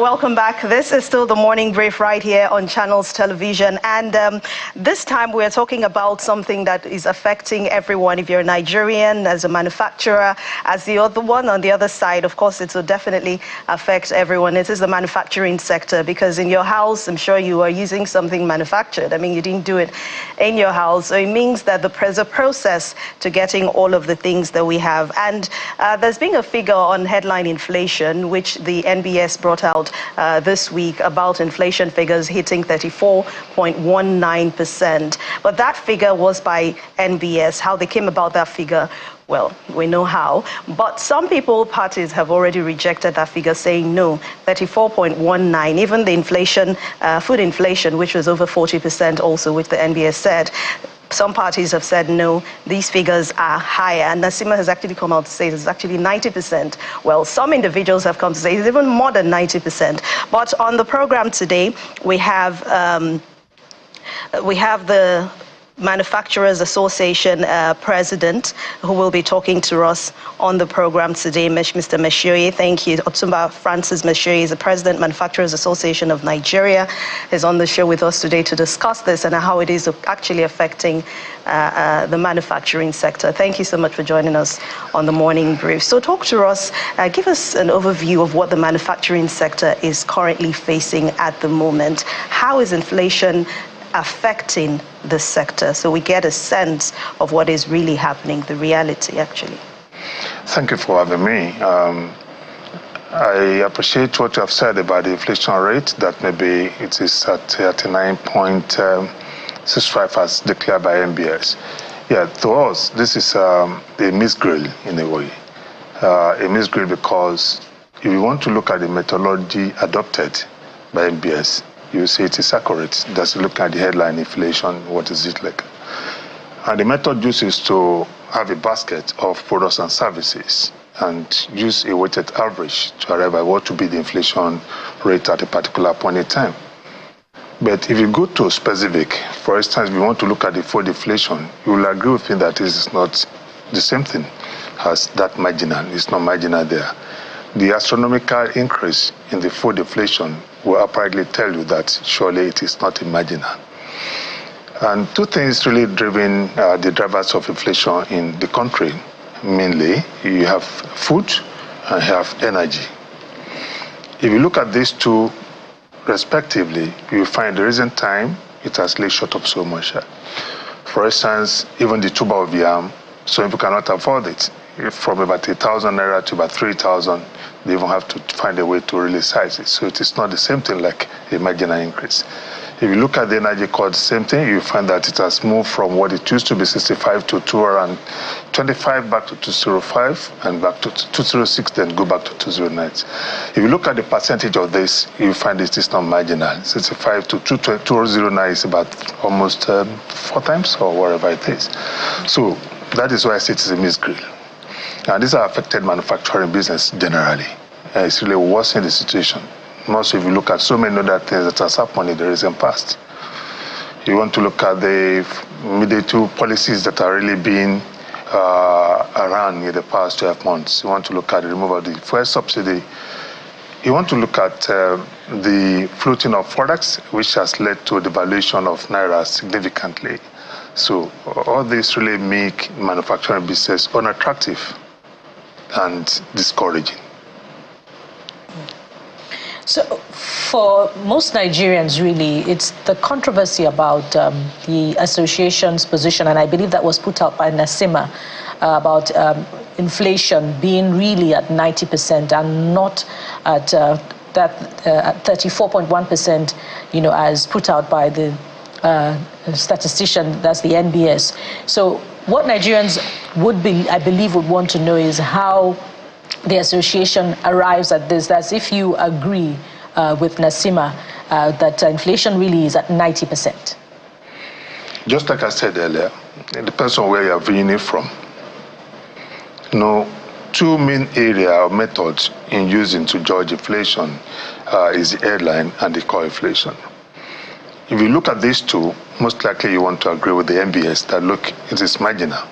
welcome back. This is still the morning brief right here on Channels Television. And this time we're talking about something that is affecting everyone. If you're a Nigerian, as a manufacturer, as the other one on the other side, of course, it will definitely affect everyone. It is the manufacturing sector, because in your house, I'm sure you are using something manufactured. I mean, you didn't do it in your house. So it means that there's a process to getting all of the things that we have. And there's been a figure on headline inflation, which the NBS brought out this week, about inflation figures hitting 34.19%. But that figure was by NBS. How they came about that figure, well, we know how. But some parties have already rejected that figure, saying no, 34.19. Even the inflation, food inflation, which was over 40% also, which the NBS said, some parties have said, no, these figures are higher. And Nasima has actually come out to say it's actually 90%. Well, some individuals have come to say it's even more than 90%. But on the program today, we have the Manufacturers Association president, who will be talking to us on the program today, Mr. Meshoye. Thank you. Otumba Francis Meshoye is the president, Manufacturers Association of Nigeria, is on the show with us today to discuss this and how it is actually affecting the manufacturing sector. Thank you so much for joining us on the morning brief. So talk to us, give us an overview of what the manufacturing sector is currently facing at the moment. How is inflation affecting the sector, so we get a sense of what is really happening, the reality actually? Thank you for having me. I appreciate what you have said about the inflation rate, that maybe it is at 39.65 as declared by NBS. Yeah, to us, this is a misgrade in a way. A misgrade because if you want to look at the methodology adopted by NBS, you see it is accurate. Just look at the headline inflation, what is it like? And the method used is to have a basket of products and services and use a weighted average to arrive at what would be the inflation rate at a particular point in time. But if you go to specific, for instance, if you want to look at the food inflation, you will agree with me that this is not the same thing as that marginal. It's not marginal there. The astronomical increase in the food inflation will apparently tell you that surely it is not marginal. And two things really driven the drivers of inflation in the country. Mainly, you have food and you have energy. If you look at these two respectively, you find the recent time it has really shot up so much. For instance, even the tuber of yam, some people cannot afford it. From about 1,000 naira to about 3,000, they even have to find a way to really size it. So it is not the same thing like a marginal increase. If you look at the energy cost, same thing, you find that it has moved from what it used to be 65 to 225 back to 205 and back to 206, then go back to 209. If you look at the percentage of this, you find it is not marginal. 65 to 209 is about almost 4 times or whatever it is. So that is why I say it is a misgrade. And these are affected manufacturing business generally. It's really worsening the situation. Also, if you look at so many other things that has happened in the recent past, you want to look at the military policies that are really being around in the past 12 months. You want to look at the removal of the fuel subsidy. You want to look at the floating of products, which has led to the devaluation of Naira significantly. So all this really make manufacturing business unattractive and discouraging. So for most Nigerians, really, it's the controversy about the association's position, and I believe that was put out by Nasima, about inflation being really at 90% and not at that 34.1%, you know, as put out by the statistician, that's the NBS. So what Nigerians would be, I believe, would want to know is how the association arrives at this. That's if you agree with Nasima that inflation really is at 90%. Just like I said earlier, it depends on where you are viewing it from. You know, two main areas or methods in using to judge inflation is the headline and the core inflation. If you look at these two, most likely you want to agree with the NBS that, look, it is marginal.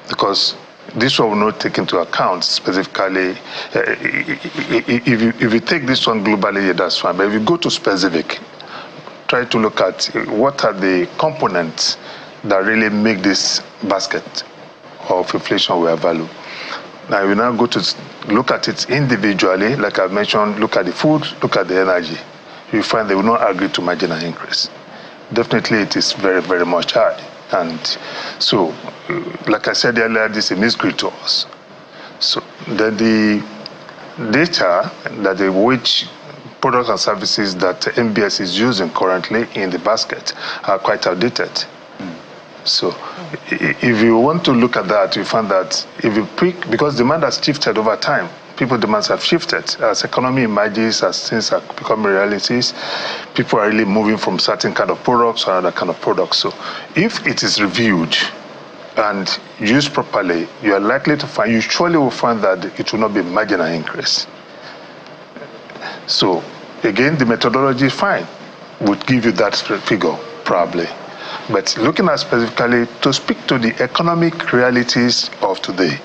Because this one will not take into account specifically. If you take this one globally, yeah, that's fine. But if you go to specific, try to look at what are the components that really make this basket of inflation we have value. Now, we now go to look at it individually, like I mentioned, look at the food, look at the energy. You find they will not agree to marginal increase. Definitely, it is very, very much high. And so, like I said earlier, this is a misgrid to us. So then the data that the wage products and services that MBS is using currently in the basket are quite outdated. So if you want to look at that, you find that if you pick, because demand has shifted over time, people's demands have shifted. As economy emerges, as things are becoming realities, people are really moving from certain kind of products to another kind of products. So if it is reviewed and used properly, you are likely to find, you surely will find that it will not be marginal increase. So again, the methodology is fine, would give you that figure, probably. But looking at specifically to speak to the economic realities of today,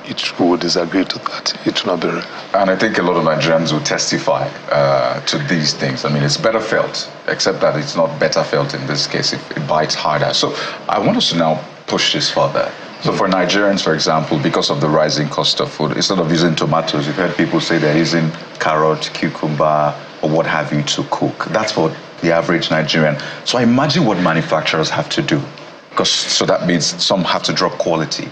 it will disagree to that. It will not be real. And I think a lot of Nigerians will testify to these things. I mean, it's better felt, except that it's not better felt in this case. It bites harder. So I want us to now push this further. So for Nigerians, for example, because of the rising cost of food, instead of using tomatoes, you've heard people say they're using carrot, cucumber, or what have you to cook. That's for the average Nigerian. So I imagine what manufacturers have to do. Because so that means some have to drop quality,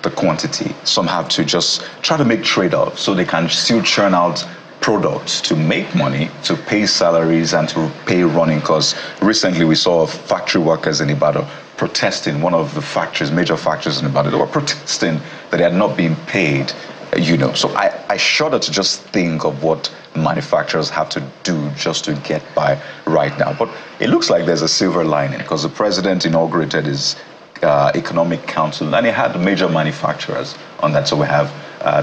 the quantity. Some have to just try to make trade-offs so they can still churn out products to make money, to pay salaries and to pay running costs. Recently, we saw factory workers in Ibadan protesting, one of the factories, major factories in Ibadan, they were protesting that they had not been paid, you know. So I shudder to just think of what manufacturers have to do just to get by right now. But it looks like there's a silver lining because the president inaugurated his economic council and he had major manufacturers on that. So we have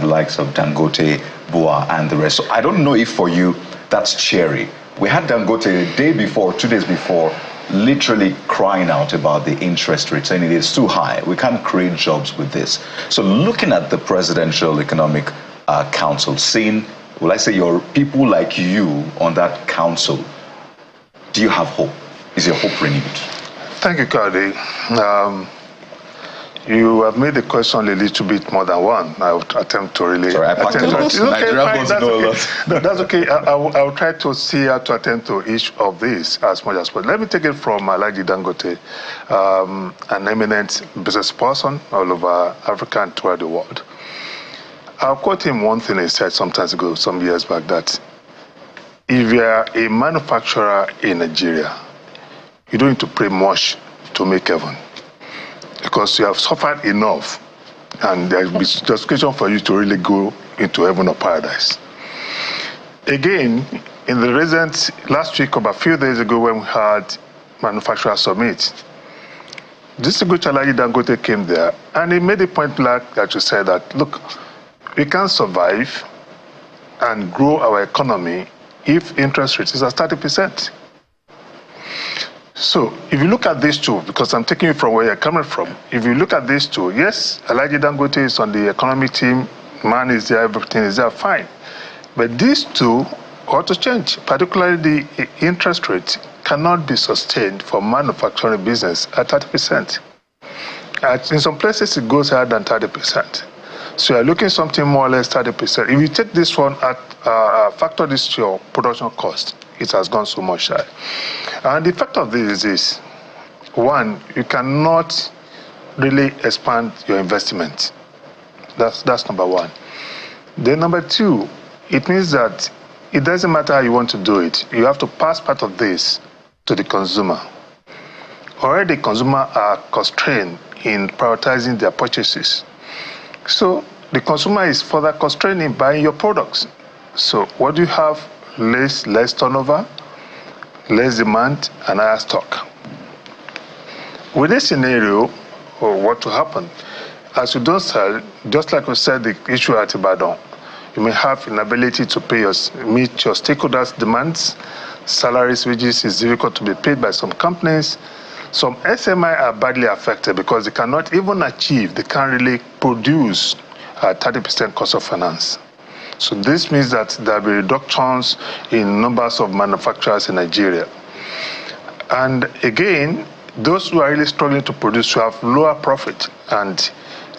the likes of Dangote, Bua, and the rest. So I don't know if for you that's cheery. We had Dangote a day before, 2 days before, literally crying out about the interest rate, saying it is too high. We can't create jobs with this. So looking at the Presidential Economic Council, seeing, will I say, your people like you on that council, do you have hope? Is your hope renewed? Thank you, Kadi. You have made the question a little bit more than one. I will attempt to really... Sorry, I packed a lot. That's okay. I will try to see how to attend to each of these as much as possible. Let me take it from Alhaji Dangote, an eminent business person all over Africa and throughout the world. I'll quote him one thing he said some years back, that if you are a manufacturer in Nigeria, you don't need to pray much to make heaven, because you have suffered enough and there will be justification for you to really go into heaven or paradise. Again, in the recent, last week, about a few days ago, when we had Manufacturer Summit, Distinguished Alhaji Dangote came there and he made a point blank that you said that, look, we can't survive and grow our economy if interest rates is at 30%. So if you look at these two, because I'm taking you from where you're coming from, if you look at these two, yes, Alhaji Dangote is on the economic team, man is there, everything is there, fine. But these two ought to change, particularly the interest rate cannot be sustained for manufacturing business at 30%. In some places, it goes higher than 30%. So you're looking something more or less 30%. If you take this one at factor this to your production cost, it has gone so much high. And the effect of this is this. One, you cannot really expand your investment. That's number one. Then number two, it means that it doesn't matter how you want to do it. You have to pass part of this to the consumer. Already, consumers are constrained in prioritizing their purchases. So the consumer is further constrained in buying your products. So what do you have? Less turnover, less demand, and higher stock. With this scenario, what will happen? As you don't sell, just like we said, the issue at Ibadan, you may have inability to meet your stakeholders' demands. Salaries, wages is difficult to be paid by some companies. Some SMI are badly affected because they cannot even achieve, they can't really produce 30% cost of finance. So this means that there will be reductions in numbers of manufacturers in Nigeria. And again, those who are really struggling to produce will have lower profit, and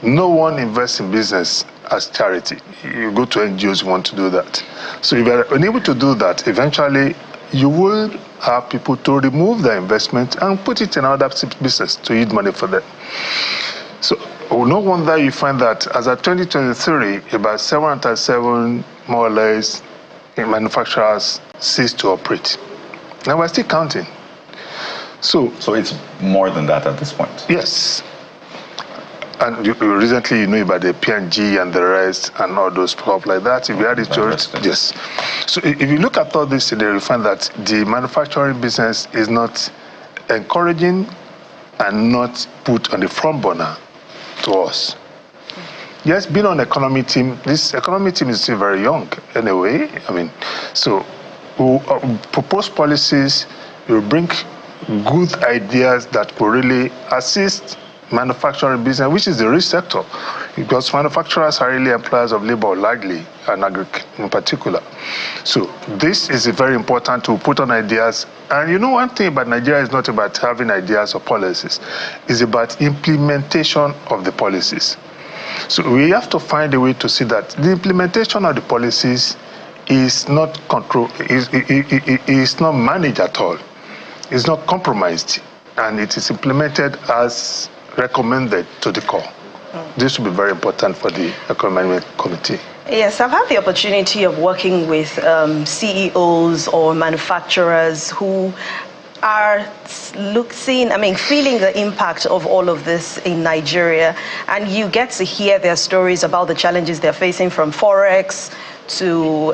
no one invests in business as charity. You go to NGOs who want to do that. So if you're unable to do that, eventually you will have people to remove their investment and put it in another business to yield money for them. So no wonder you find that as of 2023, about 707 more or less manufacturers ceased to operate. Now we're still counting. So it's more than that at this point? Yes. And recently, you know about the P&G and the rest and all those stuff like that. If you add it to it, yes. So if you look at all this today, you find that the manufacturing business is not encouraging and not put on the front burner to us. Yes, being on the economy team, this economy team is still very young anyway. I mean, so we'll propose policies, we'll bring good ideas that will really assist manufacturing business, which is the rich sector, because manufacturers are really employers of labor largely, and agriculture in particular. So this is very important to put on ideas. And you know, one thing about Nigeria is not about having ideas or policies, it's about implementation of the policies. So we have to find a way to see that the implementation of the policies is not is not managed at all. It's not compromised, and it is implemented as recommended to the core. This will be very important for the Economic Committee. Yes, I've had the opportunity of working with CEOs or manufacturers who are feeling the impact of all of this in Nigeria, and you get to hear their stories about the challenges they're facing from Forex to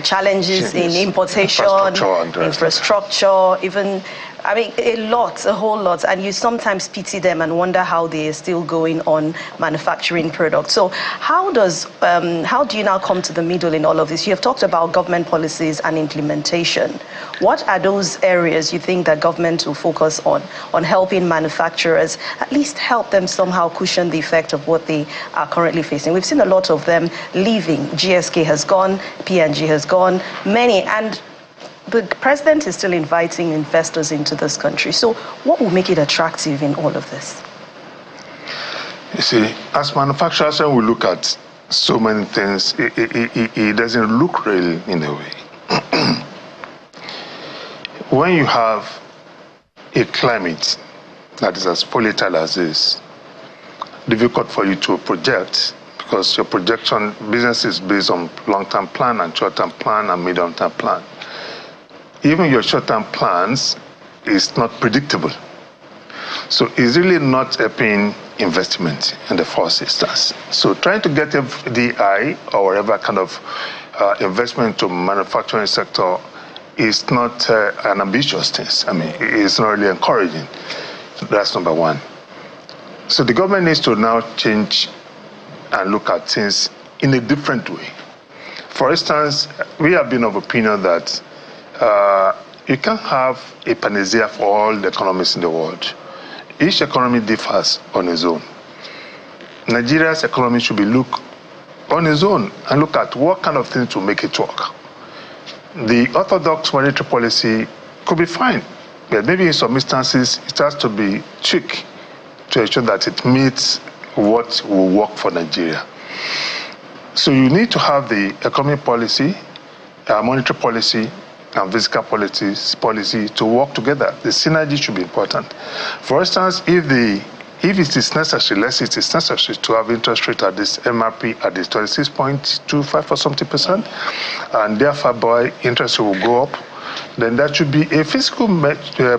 challenges in importation, infrastructure, even a whole lot, and you sometimes pity them and wonder how they are still going on manufacturing products. So how do you now come to the middle in all of this? You have talked about government policies and implementation. What are those areas you think that government will focus on helping manufacturers, at least help them somehow cushion the effect of what they are currently facing? We've seen a lot of them leaving. GSK has gone, P&G has gone, many, and the president is still inviting investors into this country. So what will make it attractive in all of this? You see, as manufacturers, when we look at so many things, it doesn't look real in a way. When you have a climate that is as volatile as this, difficult for you to project, because your projection, business is based on long-term plan and short-term plan and medium-term plan. Even your short-term plans is not predictable. So it's really not helping investment in the first instance. So trying to get FDI or whatever kind of investment to manufacturing sector is not an ambitious thing. I mean, it's not really encouraging. That's number one. So the government needs to now change and look at things in a different way. For instance, we have been of opinion that you can't have a panacea for all the economies in the world. Each economy differs on its own. Nigeria's economy should be looked on its own and look at what kind of things will make it work. The orthodox monetary policy could be fine, but maybe in some instances it has to be tweaked to ensure that it meets what will work for Nigeria. So you need to have the economic policy, monetary policy, and fiscal policy to work together. The synergy should be important. For instance, if it is necessary, let's say it is necessary to have interest rate at this MRP at this 26.25 or something percent, and therefore by interest rate will go up, then that should be a fiscal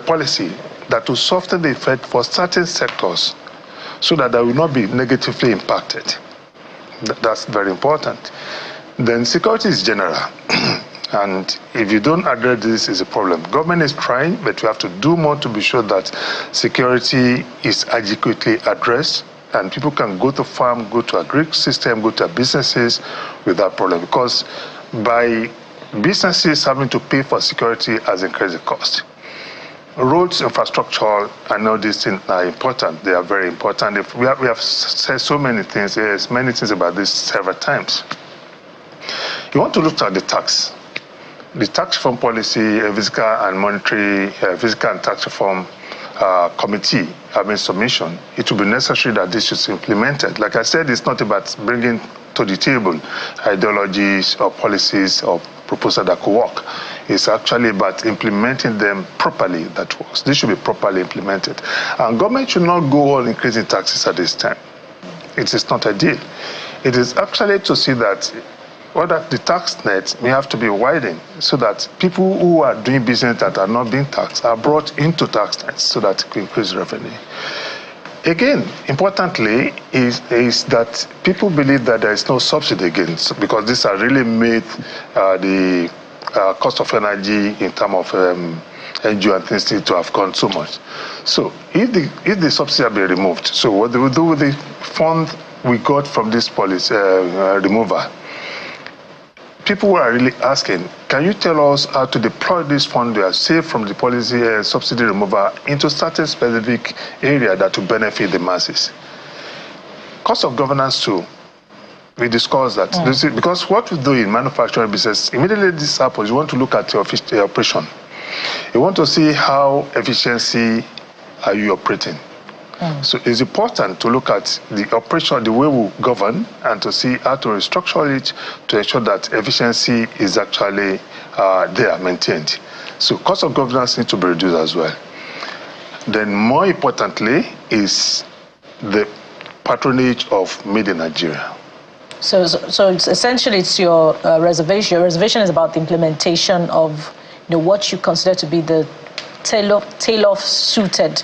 policy that will soften the effect for certain sectors so that they will not be negatively impacted. That's very important. Then security is general. And if you don't address this, it's a problem. Government is trying, but we have to do more to be sure that security is adequately addressed and people can go to farm, go to agri system, go to businesses without problem. Because by businesses having to pay for security has increased the cost. Roads, infrastructure, I know these things are important. They are very important. We have said so many things. There's many things about this several times. You want to look at the tax. The tax reform policy, fiscal and tax reform committee having submission, it will be necessary that this is implemented. Like I said, it's not about bringing to the table ideologies or policies or proposals that could work. It's actually about implementing them properly that works. This should be properly implemented. And government should not go on increasing taxes at this time. It is not ideal. It is actually to see that the tax net may have to be widened so that people who are doing business that are not being taxed are brought into tax nets so that it can increase revenue. Again, importantly, is that people believe that there is no subsidy again because these are really made the cost of energy in terms of NGO and things to have gone so much. So if the subsidy have been removed, so what they will do with the fund we got from this policy removal, people are really asking, can you tell us how to deploy this fund we have saved from the policy subsidy removal into certain specific area that will benefit the masses? Cost of governance too. We discussed that. Because what we do in manufacturing business, immediately this happens, you want to look at the operation. You want to see how efficiency are you operating. So it's important to look at the operation, the way we govern, and to see how to restructure it to ensure that efficiency is actually there, maintained. So cost of governance needs to be reduced as well. Then more importantly is the patronage of Made in Nigeria. So it's essentially it's your reservation. Your reservation is about the implementation of what you consider to be the tailor-suited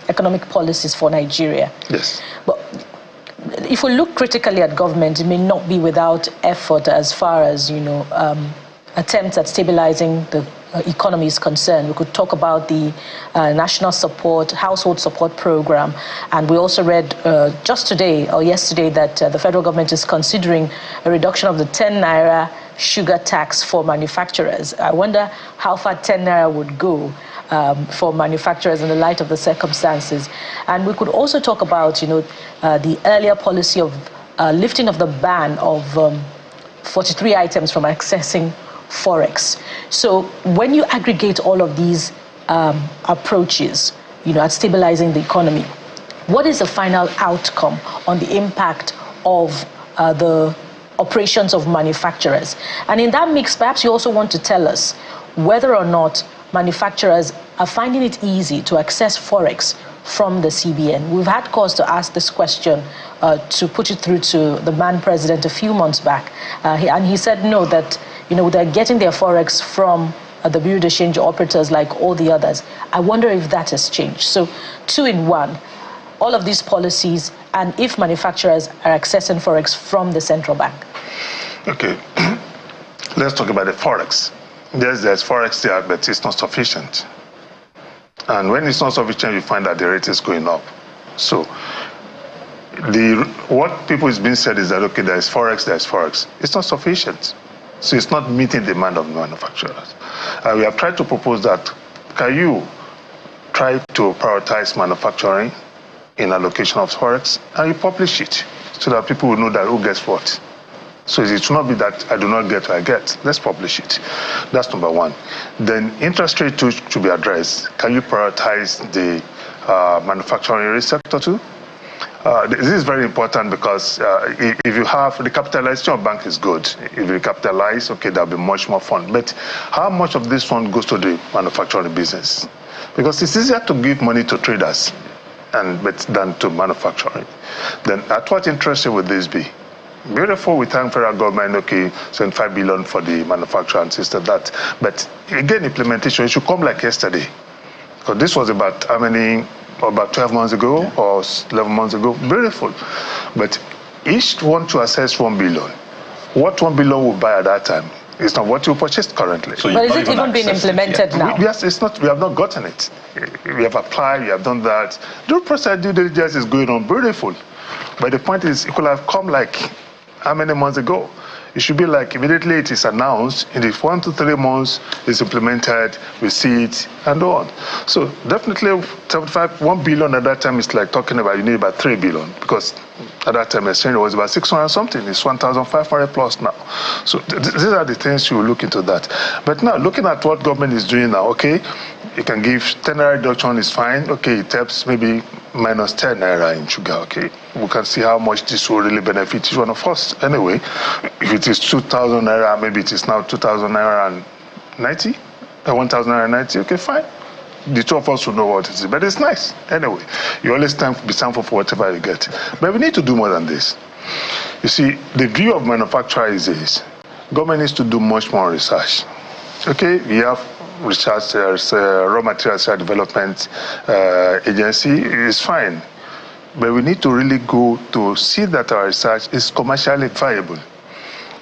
economic policies for Nigeria. Yes. But if we look critically at government, it may not be without effort as far as, attempts at stabilizing the economy is concerned. We could talk about the national support, household support program. And we also read just today or yesterday that the federal government is considering a reduction of the 10 naira sugar tax for manufacturers. I wonder how far 10 naira would go for manufacturers in the light of the circumstances. And we could also talk about, the earlier policy of lifting of the ban of 43 items from accessing Forex. So when you aggregate all of these approaches, at stabilizing the economy, what is the final outcome on the impact of the operations of manufacturers? And in that mix, perhaps you also want to tell us whether or not manufacturers are finding it easy to access Forex from the CBN. We've had cause to ask this question, to put it through to the man president a few months back. And he said no, that they're getting their Forex from the Bureau de Change operators like all the others. I wonder if that has changed. So 2 in 1, all of these policies, and if manufacturers are accessing Forex from the central bank. Okay, let's talk about the Forex. There's Forex there, but it's not sufficient. And when it's not sufficient, you find that the rate is going up. So what people is being said is that, okay, there's Forex. It's not sufficient. So it's not meeting the demand of the manufacturers. We have tried to propose that, can you try to prioritize manufacturing in allocation of Forex, and you publish it so that people will know that who gets what. So it should not be that I do not get what I get. Let's publish it. That's number one. Then interest rate too should be addressed. Can you prioritize the manufacturing sector too? This is very important because if you have the capitalization of bank is good. If you capitalize, okay, there'll be much more fund. But how much of this fund goes to the manufacturing business? Because it's easier to give money to traders than to manufacturing. Then at what interest rate would this be? Beautiful, we thank federal government, okay, 75 billion for the manufacturer and system that. But again, implementation, it should come like yesterday. Because this was about how many, about 12 months ago or 11 months ago. Beautiful. But each want to assess 1 billion. What 1 billion will buy at that time is not what you purchased currently. So but is it even been implemented now? Yes, it's not. We have not gotten it. We have applied, we have done that. The process due diligence is going on beautiful. But the point is, it could have come like how many months ago? It should be like immediately it is announced, in the 1 to 3 months it's implemented, we see it, and so on. So definitely 1 billion at that time is like talking about you need about 3 billion, because at that time exchange was about 600 something, it's 1,500 plus now. So these are the things you will look into that. But now looking at what government is doing now, okay, you can give 10 naira reduction is fine, okay, it helps maybe minus 10 naira in sugar, okay. We can see how much this will really benefit each one of us. Anyway, if it is 2,000 naira, maybe it is now 2,000 naira and 90, 1,000 naira and 90, okay, fine. The two of us will know what it is, but it's nice. Anyway, you always be thankful for whatever you get. But we need to do more than this. You see, the view of manufacturers is government needs to do much more research. Okay, we have research, raw materials development agency is fine, but we need to really go to see that our research is commercially viable.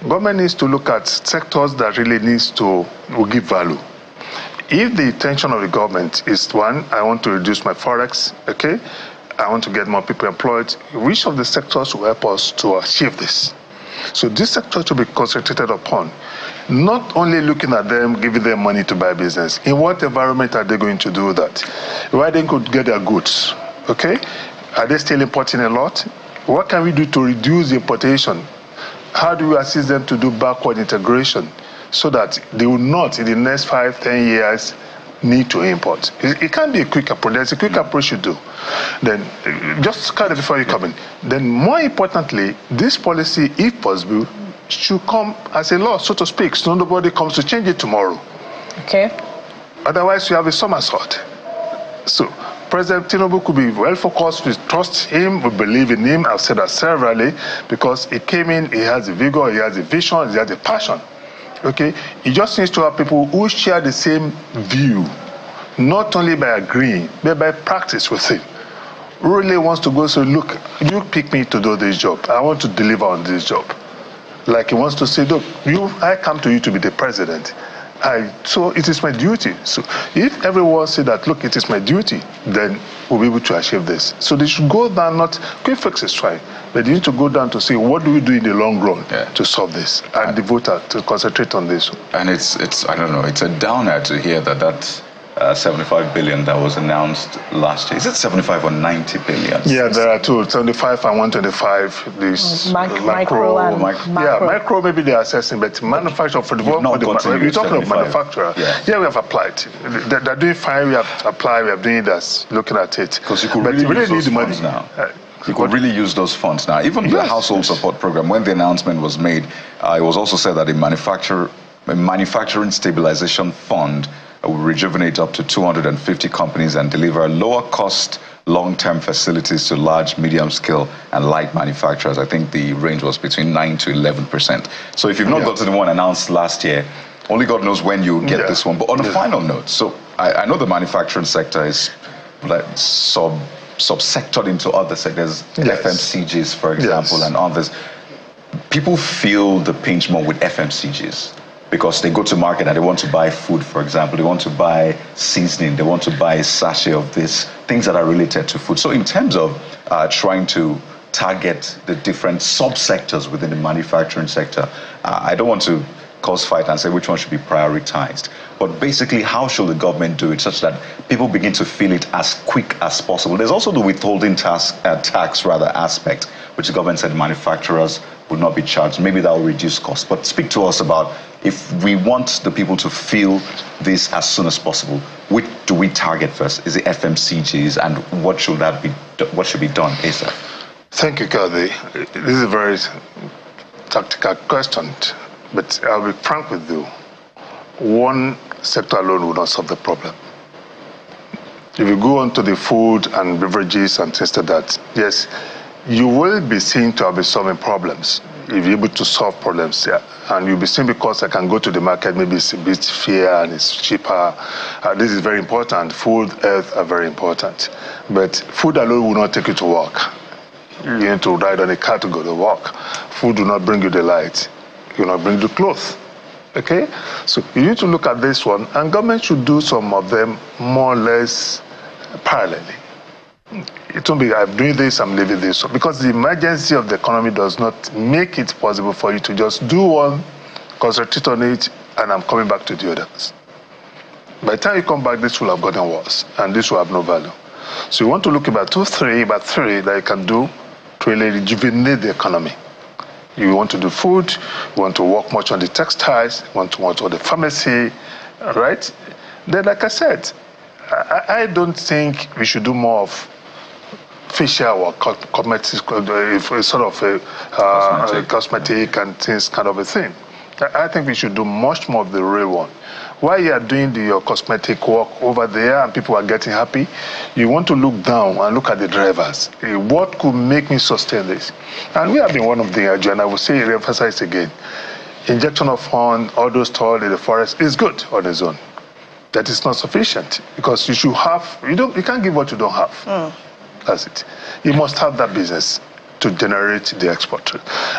Government needs to look at sectors that really will give value. If the intention of the government is, one, I want to reduce my forex, okay, I want to get more people employed, which of the sectors will help us to achieve this? So this sector should be concentrated upon. Not only looking at them, giving them money to buy business. In what environment are they going to do that? Where they could get their goods, okay? Are they still importing a lot? What can we do to reduce the importation? How do we assist them to do backward integration so that they will not, in the next 5-10 years, need to import? It can't be a quick approach. There's a quick approach you do. Then, just kind of before you come in, then more importantly, this policy, if possible, should come as a law, so to speak, so nobody comes to change it tomorrow. Okay. Otherwise, you have a somersault. So, President Tinubu could be well focused. We trust him, we believe in him. I've said that severally, because he came in, he has a vigor, he has a vision, he has a passion. Okay, he just needs to have people who share the same view, not only by agreeing, but by practice with him. Who really wants to go, so look, you pick me to do this job. I want to deliver on this job. Like he wants to say, look, I come to you to be the president. So it is my duty. So if everyone say that, look, it is my duty, then we'll be able to achieve this. So they should go down, not quick fix is fine, but they need to go down to say, what do we do in the long run to solve this, and the voter to concentrate on this. And it's I don't know, it's a downer to hear that 75 billion that was announced last year. Is it 75 or 90 billion? Yeah, there are two, 75 and 125. This micro and macro. Yeah, micro maybe they are assessing, but manufacturer for the we're talking of manufacturer. Yeah, we have applied. They're doing fine. We have applied. We are doing this, looking at it. Because you could really use those funds now. You could really use those funds now. Even the household support program, when the announcement was made, it was also said that a manufacturing stabilization fund will rejuvenate up to 250 companies and deliver lower cost long-term facilities to large, medium-scale and light manufacturers. I think the range was between 9 to 11%. So if you've not gotten the one announced last year, only God knows when you get this one. But on a final note, so I know the manufacturing sector is like subsectored into other sectors, FMCGs, for example, and others. People feel the pinch more with FMCGs because they go to market and they want to buy food, for example. They want to buy seasoning. They want to buy a sachet of this, things that are related to food. So in terms of trying to target the different subsectors within the manufacturing sector, I don't want to cause fight and say which one should be prioritized. But basically, how should the government do it such that people begin to feel it as quick as possible? There's also the withholding tax aspect, which the government said manufacturers would not be charged. Maybe that will reduce costs. But speak to us about, if we want the people to feel this as soon as possible, which do we target first? Is it FMCGs, and what should be done ASAP? Thank you, Kathy. This is a very tactical question, but I'll be frank with you. One sector alone will not solve the problem. If you go on to the food and beverages and things like that, yes, you will be seen to have been solving problems. If you're able to solve problems, and you'll be seen because I can go to the market, maybe it's a bit fair and it's cheaper. This is very important. Food, health are very important. But food alone will not take you to work. You need to ride on a car to go to work. Food will not bring you the light. It will not bring you clothes. Okay? So you need to look at this one, and government should do some of them more or less parallelly. It won't be, I'm doing this, I'm leaving this. So, because the emergency of the economy does not make it possible for you to just do one, concentrate on it, and I'm coming back to the others. By the time you come back, this will have gotten worse, and this will have no value. So you want to look about three that you can do to really rejuvenate the economy. You want to do food, you want to work much on the textiles, you want to work on the pharmacy, right? Then, like I said, I don't think we should do more of facial or cosmetic, sort of cosmetic and things kind of a thing. I think we should do much more of the real one. While you are doing your cosmetic work over there and people are getting happy, you want to look down and look at the drivers. What could make me sustain this? And we have been one of the, and I will say, re-emphasize again, injection of horn, all those tall in the forest is good on its own. That is not sufficient, because you should have, you can't give what you don't have. That's it. You must have that business to generate the export.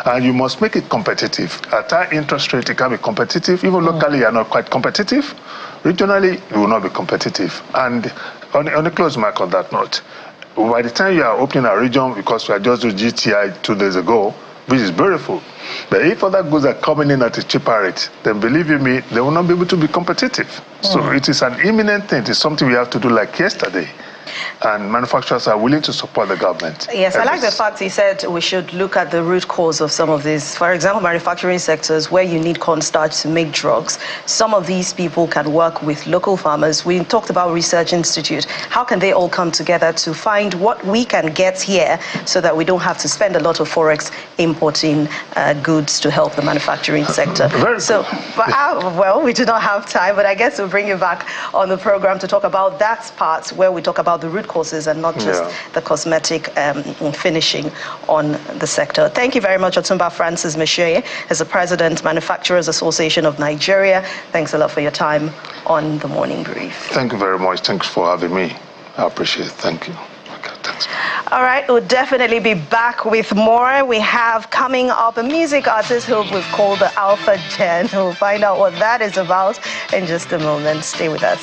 And you must make it competitive. At our interest rate, it can be competitive. Even locally, you are not quite competitive. Regionally, you will not be competitive. And on a close mark on that note, by the time you are opening a region, because we are just doing GTI 2 days ago, which is beautiful, but if other goods are coming in at a cheaper rate, then believe you me, they will not be able to be competitive. So it is an imminent thing. It is something we have to do like yesterday. And manufacturers are willing to support the government. Yes, I like the fact he said we should look at the root cause of some of these. For example, manufacturing sectors where you need cornstarch to make drugs. Some of these people can work with local farmers. We talked about Research Institute. How can they all come together to find what we can get here so that we don't have to spend a lot of forex importing goods to help the manufacturing sector? Well, we do not have time, but I guess we'll bring you back on the program to talk about that part where we talk about the root causes and not just the cosmetic finishing on the sector. Thank you very much, Otumba Francis Meshoye, as the President, Manufacturers Association of Nigeria. Thanks a lot for your time on the Morning Brief. Thank you very much. Thanks for having me. I appreciate it. Thank you. Okay, thanks. All right, we'll definitely be back with more. We have coming up a music artist who we've called the Alpha Gen. We'll find out what that is about in just a moment. Stay with us.